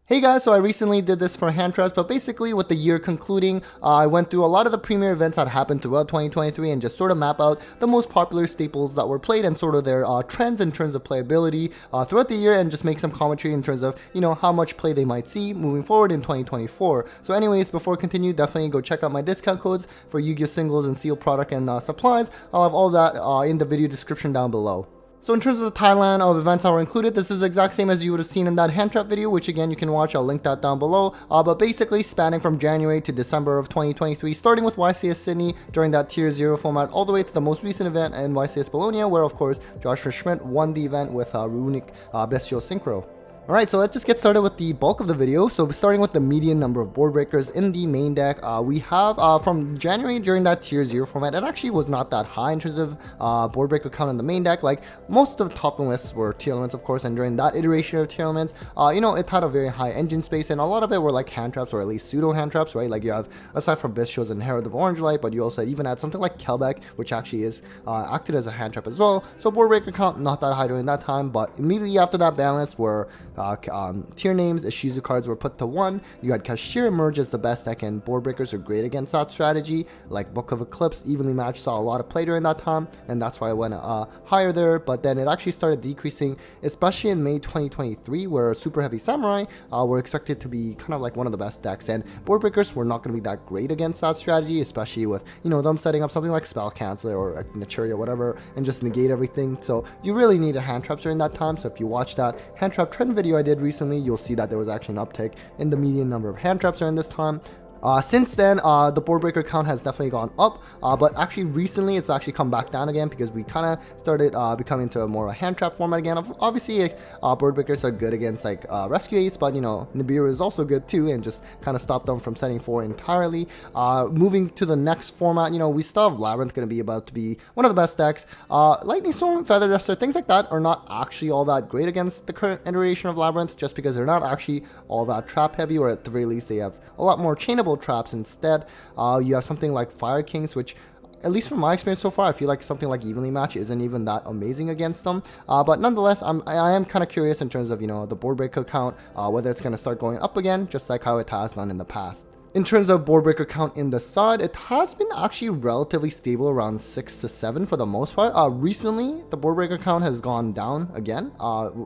Hey guys, so I recently did this for hand traps, but basically with the year concluding, I went through a lot of the premier events that happened throughout 2023 and just sort of map out the most popular staples that were played and sort of their trends in terms of playability throughout the year, and just make some commentary in terms of, how much play they might see moving forward in 2024. So anyways, before I continue, definitely go check out my discount codes for Yu-Gi-Oh! Singles and sealed product and supplies. I'll have all that in the video description down below. So in terms of the timeline of events that were included, this is the exact same as you would have seen in that hand trap video, which again you can watch, I'll link that down below. But basically spanning from January to December of 2023, starting with YCS Sydney during that Tier 0 format, all the way to the most recent event in YCS Bologna, where of course Joshua Schmidt won the event with Runic Bestial Synchro. Alright, so let's just get started with the bulk of the video. So starting with the median number of board breakers in the main deck, we have from January during that Tier 0 format, it actually was not that high in terms of board breaker count in the main deck. Like most of the top lists were tier elements, of course, and during that iteration of tier elements, it had a very high engine space, and a lot of it were like hand traps, or at least pseudo hand traps, right? Like you have, aside from Bestials and Herald of Orange Light, but you also even had something like Kelbeck, which actually is acted as a hand trap as well. So board breaker count not that high during that time, but immediately after that balance were tier names, Ishizu cards were put to 1. You had Cashier emerge as the best deck, and board breakers are great against that strategy. Like Book of Eclipse, evenly matched, saw a lot of play during that time, and that's why I went higher there. But then it actually started decreasing, especially in May 2023, where Super Heavy Samurai were expected to be kind of like one of the best decks, and board breakers were not going to be that great against that strategy, especially with them setting up something like Spell Canceller or Naturia or whatever and just negate everything. So you really need a hand traps during that time. So if you watch that hand trap trend video I did recently, you'll see that there was actually an uptick in the median number of hand traps during this time. Since then, the board breaker count has definitely gone up, but actually recently it's actually come back down again because we kind of started becoming into more of a hand trap format again. Obviously, board breakers are good against like Rescue Ace, but Nibiru is also good too, and just kind of stop them from setting 4 entirely. Moving to the next format, we still have Labyrinth going to be about to be one of the best decks. Lightning Storm, Feather Duster, things like that are not actually all that great against the current iteration of Labyrinth, just because they're not actually all that trap heavy, or at the very least they have a lot more chainable traps instead. You have something like Fire Kings, which at least from my experience so far, I feel like something like Evenly Match isn't even that amazing against them. But nonetheless, I am kind of curious in terms of the board breaker count, whether it's going to start going up again, just like how it has done in the past. In terms of board breaker count in the side, it has been actually relatively stable around 6 to 7 for the most part. Recently, the board breaker count has gone down again,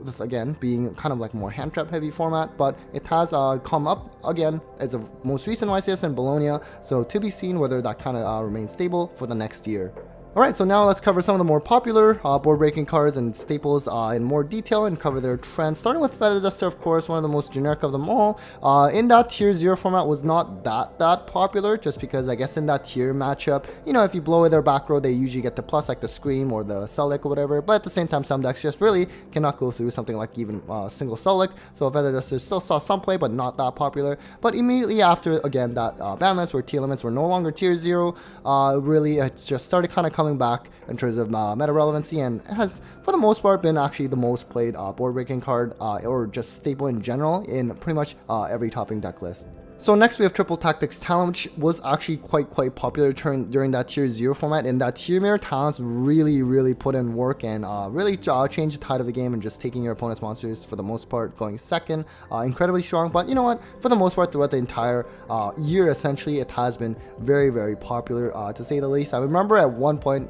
this again being kind of like more hand trap heavy format, but it has come up again as of most recent YCS in Bologna, so to be seen whether that kind of remains stable for the next year. Alright, so now let's cover some of the more popular board breaking cards and staples in more detail and cover their trends. Starting with Feather Duster, of course, one of the most generic of them all. In that Tier 0 format was not that popular, just because I guess in that tier matchup, if you blow away their back row, they usually get the plus like the Scream or the Celic or whatever, but at the same time, some decks just really cannot go through something like even single Celic, so Feather Duster still saw some play, but not that popular. But immediately after, again, that ban list where Tier elements were no longer Tier 0, really it's just started kind of coming back in terms of meta relevancy, and it has for the most part been actually the most played board breaking card or just staple in general in pretty much every topping deck list. So next we have Triple Tactics Talent, which was actually quite popular during that Tier 0 format. In that Tier Mirror, Talents really put in work and really changed the tide of the game, and just taking your opponent's monsters for the most part going second. Incredibly strong, but you know what? For the most part throughout the entire year, essentially, it has been very popular to say the least. I remember at one point,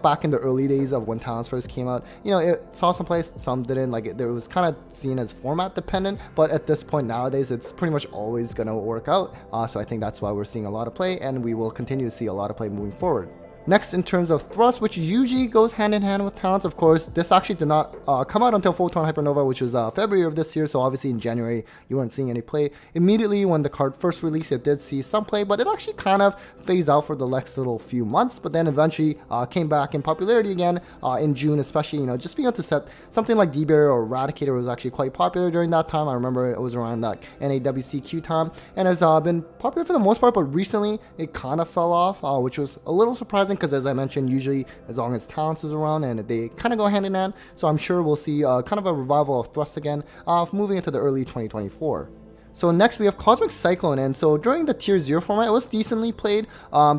back in the early days of when Talents first came out, it saw some plays, some didn't. Like it was kind of seen as format dependent, but at this point nowadays, it's pretty much always gonna work out, so I think that's why we're seeing a lot of play, and we will continue to see a lot of play moving forward. Next, in terms of Thrust, which usually goes hand in hand with Talents, of course, this actually did not come out until Photon Hypernova, which was February of this year, so obviously in January you weren't seeing any play. Immediately when the card first released, it did see some play, but it actually kind of phased out for the next little few months, but then eventually came back in popularity again in June, especially, just being able to set something like D-Barrier or Eradicator was actually quite popular during that time. I remember it was around that NAWCQ time, and has been popular for the most part, but recently it kind of fell off, which was a little surprising, because as I mentioned, usually as long as Talents is around, and they kind of go hand in hand, so I'm sure we'll see kind of a revival of Thrust again, moving into the early 2024. So next we have Cosmic Cyclone, and so during the Tier 0 format, it was decently played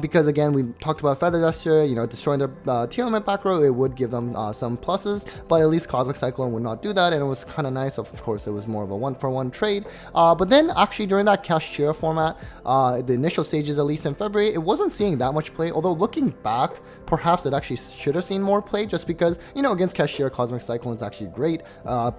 because again, we talked about Feather Duster, you know, destroying their tier limit back row, it would give them some pluses, but at least Cosmic Cyclone would not do that, and it was kind of nice. Of course, it was more of a 1-for-1 trade, but then actually during that Kashtira format, the initial stages, at least in February, it wasn't seeing that much play, although looking back, perhaps it actually should have seen more play, just because, you know, against Kashtira, Cosmic Cyclone is actually great.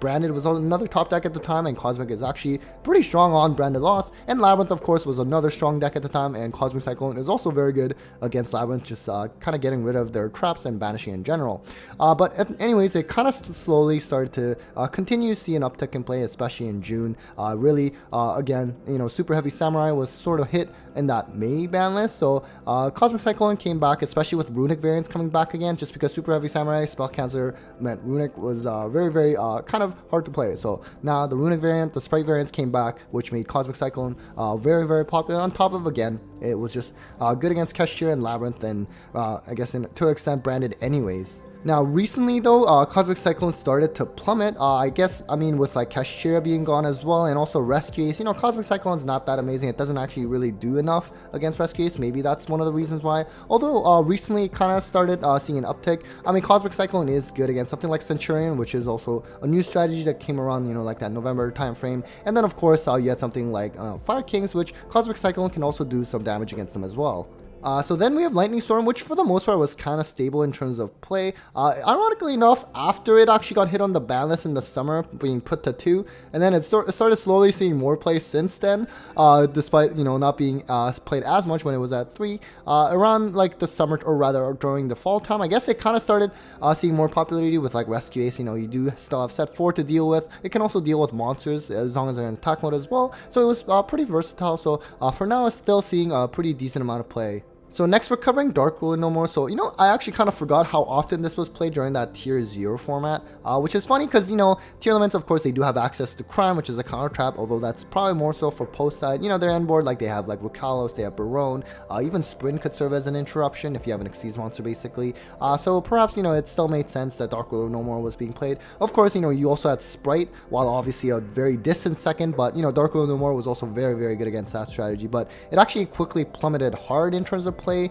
Branded was another top deck at the time, and Cosmic is actually pretty strong on Branded loss, and Labyrinth of course was another strong deck at the time, and Cosmic Cyclone is also very good against Labyrinth, just kind of getting rid of their traps and banishing in general. But anyways, it kind of slowly started to continue to see an uptick in play, especially in June. Really, again, you know, Super Heavy Samurai was sort of hit in that May ban list, so Cosmic Cyclone came back, especially with Runic variants coming back again, just because Super Heavy Samurai spell cancer meant Runic was very kind of hard to play. So now the Runic variant, the Sprite variants came back, which made Cosmic Cyclone very popular. On top of, again, it was just good against Kashtira and Labyrinth, and I guess to an extent Branded anyways. Now recently though, Cosmic Cyclone started to plummet, I mean with like Kashtira being gone as well, and also Rescue Ace. You know, Cosmic Cyclone's not that amazing, it doesn't actually really do enough against Rescue Ace, maybe that's one of the reasons why. Although recently kind of started seeing an uptick. I mean, Cosmic Cyclone is good against something like Centurion, which is also a new strategy that came around, you know, like that November time frame. And then of course you had something like Fire Kings, which Cosmic Cyclone can also do some damage against them as well. So then we have Lightning Storm, which for the most part was kind of stable in terms of play. Ironically enough, after it actually got hit on the ban list in the summer, being put to 2, and then it started slowly seeing more play since then, despite, you know, not being played as much when it was at 3. Around like the summer, or rather during the fall time, I guess it kind of started seeing more popularity with like Rescue Ace. You know, you do still have set 4 to deal with. It can also deal with monsters as long as they're in attack mode as well. So it was pretty versatile. So for now, it's still seeing a pretty decent amount of play. So next we're covering Dark Ruler No More. So, you know, I actually kind of forgot how often this was played during that Tier 0 format, which is funny because, you know, Tier Elements, of course, they do have access to Crime, which is a counter trap, although that's probably more so for post side. You know, their end board, like they have like Rukalos, they have Barone, even Sprint could serve as an interruption if you have an Xyz monster, basically. So perhaps, you know, it still made sense that Dark Ruler No More was being played. Of course, you know, you also had Sprite, while obviously a very distant second, but, you know, Dark Ruler No More was also very good against that strategy, but it actually quickly plummeted hard in terms of play,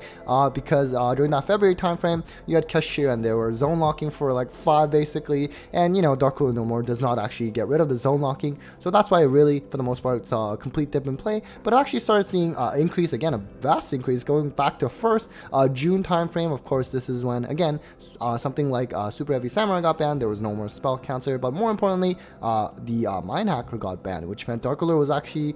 because during that February time frame, you had Kashtira and they were zone locking for like 5 basically, and you know, Dark Ruler No More does not actually get rid of the zone locking, so that's why it really, for the most part, it's a complete dip in play. But I actually started seeing increase again, a vast increase going back to first June time frame. Of course, this is when again something like Super Heavy Samurai got banned, there was no more spell counter, but more importantly, the Mind Hacker got banned, which meant Dark Ruler was actually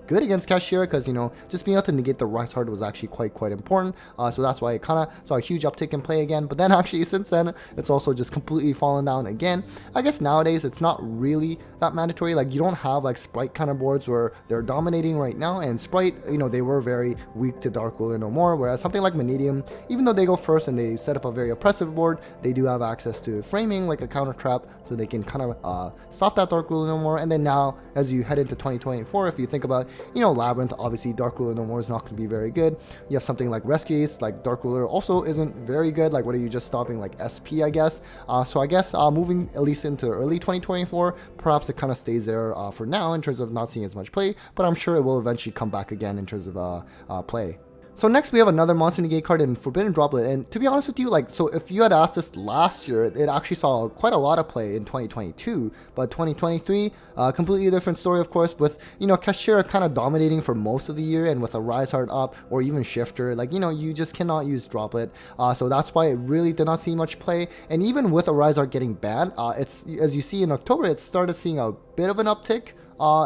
good against Kashtira, because, you know, just being able to negate the Rise Heart was actually quite important. So that's why it kind of saw a huge uptick in play again. But then actually since then, it's also just completely fallen down again. I guess nowadays it's not really that mandatory. Like, you don't have like Sprite kind of boards where they're dominating right now, and Sprite, you know, they were very weak to Dark Ruler No More, whereas something like Meridian, even though they go first and they set up a very oppressive board, they do have access to framing like a counter trap, so they can kind of stop that Dark Ruler No More. And then now, as you head into 2024, if you think about, you know, Labyrinth, obviously Dark Ruler No More is not going to be very good. You have something like Rescue Ace, like Dark Ruler also isn't very good. Like, what are you just stopping, like SP, I guess? So I guess moving at least into early 2024, perhaps it kind of stays there for now in terms of not seeing as much play, but I'm sure it will eventually come back again in terms of play. So next we have another Monster Negate card in Forbidden Droplet, and to be honest with you, like, so if you had asked this last year, it actually saw quite a lot of play in 2022, but 2023, completely different story, of course, with, you know, Kashtira kind of dominating for most of the year, and with a Rise Heart up, or even Shifter, like, you know, you just cannot use Droplet, so that's why it really did not see much play. And even with a Rise Heart getting banned, it's, as you see in October, it started seeing a bit of an uptick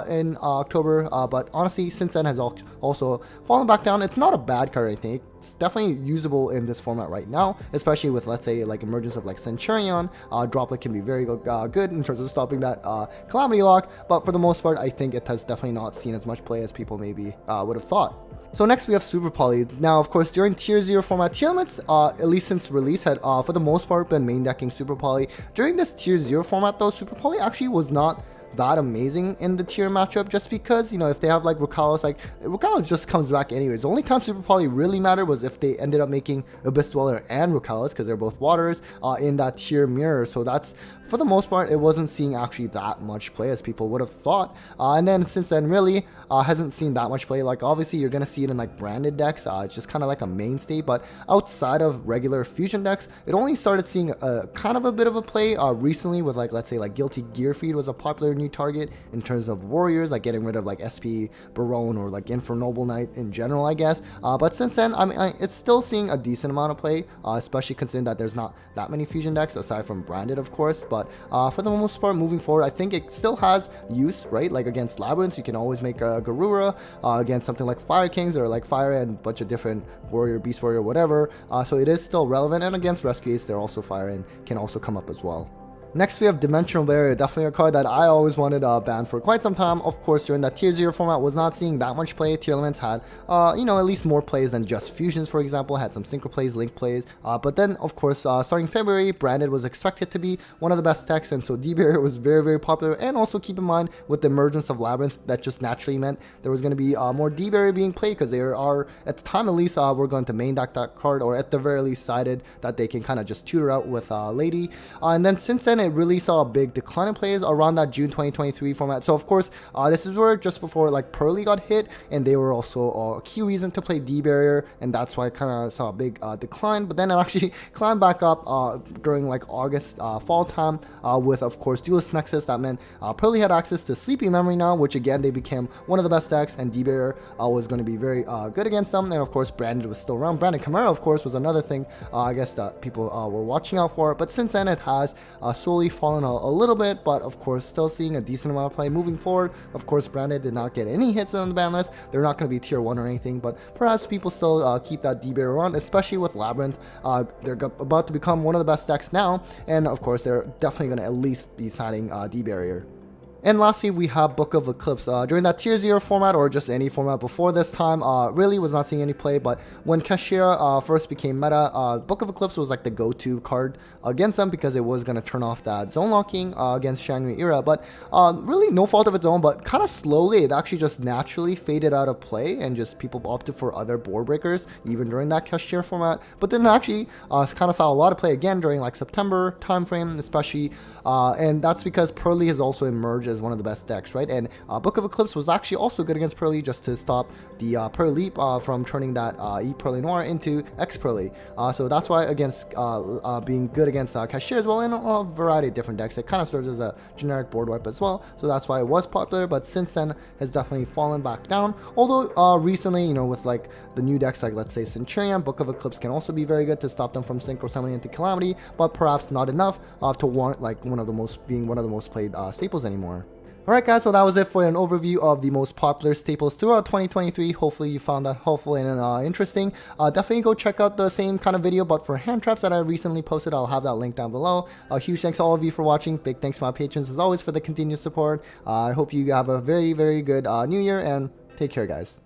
in October, but honestly since then has also fallen back down. It's not a bad card, I think. It's definitely usable in this format right now, especially with, let's say, like emergence of like Centurion. Droplet can be very good in terms of stopping that Calamity Lock, but for the most part I think it has definitely not seen as much play as people maybe would have thought. So next we have Super Poly. Now, of course, during Tier 0 format, Tier Elements, at least since release, had for the most part been main decking Super Poly. During this Tier 0 format though, Super Poly actually was not that amazing in the tier matchup, just because, you know, if they have like Rukalis, like Rukalis just comes back anyways. The only time Super Poly really mattered was if they ended up making Abyss Dweller and Rukalis, because they're both waters in that tier mirror. So that's, for the most part, it wasn't seeing actually that much play as people would have thought. And then since then, really hasn't seen that much play. Like obviously you're gonna see it in like branded decks. It's just kind of like a mainstay, but outside of regular fusion decks, it only started seeing kind of a bit of a play recently with, like, let's say like Guilty Gear Feed was a popular new target in terms of warriors, like getting rid of like SP Barone or like Infernoble Knight in general, I guess. But since then, I mean, it's still seeing a decent amount of play, especially considering that there's not that many fusion decks aside from branded, of course. But for the most part, moving forward, I think it still has use, right? Like against Labyrinth, you can always make a Garura, against something like Fire Kings or like Fire and a bunch of different warrior, beast warrior, whatever. So it is still relevant, and against Rescue Ace, they're also Fire and can also come up as well. Next, we have Dimensional Barrier, definitely a card that I always wanted banned for quite some time. Of course, during that Tier 0 format, was not seeing that much play. Tier Elements had, you know, at least more plays than just Fusions, for example, had some Synchro plays, Link plays. But then, of course, starting February, Branded was expected to be one of the best decks, and so D-Barrier was very, very popular. And also keep in mind, with the emergence of Labyrinth, that just naturally meant there was going to be more D-Barrier being played, because there are, at the time at least, we're going to main deck that card, or at the very least sided, that they can kind of just tutor out with Lady. And then since then, it really saw a big decline in plays around that June 2023 format. So of course, this is where just before like Pearly got hit, and they were also a key reason to play D-Barrier, and that's why I kind of saw a big decline. But then it actually climbed back up during like August fall time with, of course, Duelist Nexus. That meant Pearly had access to Sleepy Memory now, which again, they became one of the best decks, and D-Barrier was going to be very good against them. And of course, Branded was still around. Branded Chimera, of course, was another thing I guess that people were watching out for. But since then, it has slowly fallen a little bit, but of course still seeing a decent amount of play moving forward. Of course, Branded did not get any hits on the ban list. They're not going to be tier 1 or anything, but perhaps people still keep that D-Barrier on, especially with Labyrinth. They're about to become one of the best decks now, and of course they're definitely going to at least be signing D-Barrier. And lastly, we have Book of Eclipse. During that Tier 0 format, or just any format before this time, really was not seeing any play, but when Kashtira first became meta, Book of Eclipse was like the go-to card against them, because it was going to turn off that zone locking against Shangri Era, but really no fault of its own, but kind of slowly, it actually just naturally faded out of play, and just people opted for other board breakers, even during that Kashtira format. But then actually kind of saw a lot of play again during like September timeframe, especially, and that's because Pearly has also emerged as one of the best decks, right? And Book of Eclipse was actually also good against Pearly, just to stop the Pearly Leap from turning that E Pearly Noir into X Pearly. So that's why against being good against Kashtira as well, and a variety of different decks, it kind of serves as a generic board wipe as well. So that's why it was popular, but since then has definitely fallen back down. Although recently, you know, with like the new decks, like let's say Centurion, Book of Eclipse can also be very good to stop them from Synchro summoning into Calamity, but perhaps not enough to warrant like one of the most played staples anymore. Alright guys, so that was it for an overview of the most popular staples throughout 2023. Hopefully you found that helpful and interesting. Definitely go check out the same kind of video, but for hand traps, that I recently posted. I'll have that link down below. Huge thanks to all of you for watching. Big thanks to my patrons as always for the continued support. I hope you have a very, very good new year, and take care guys.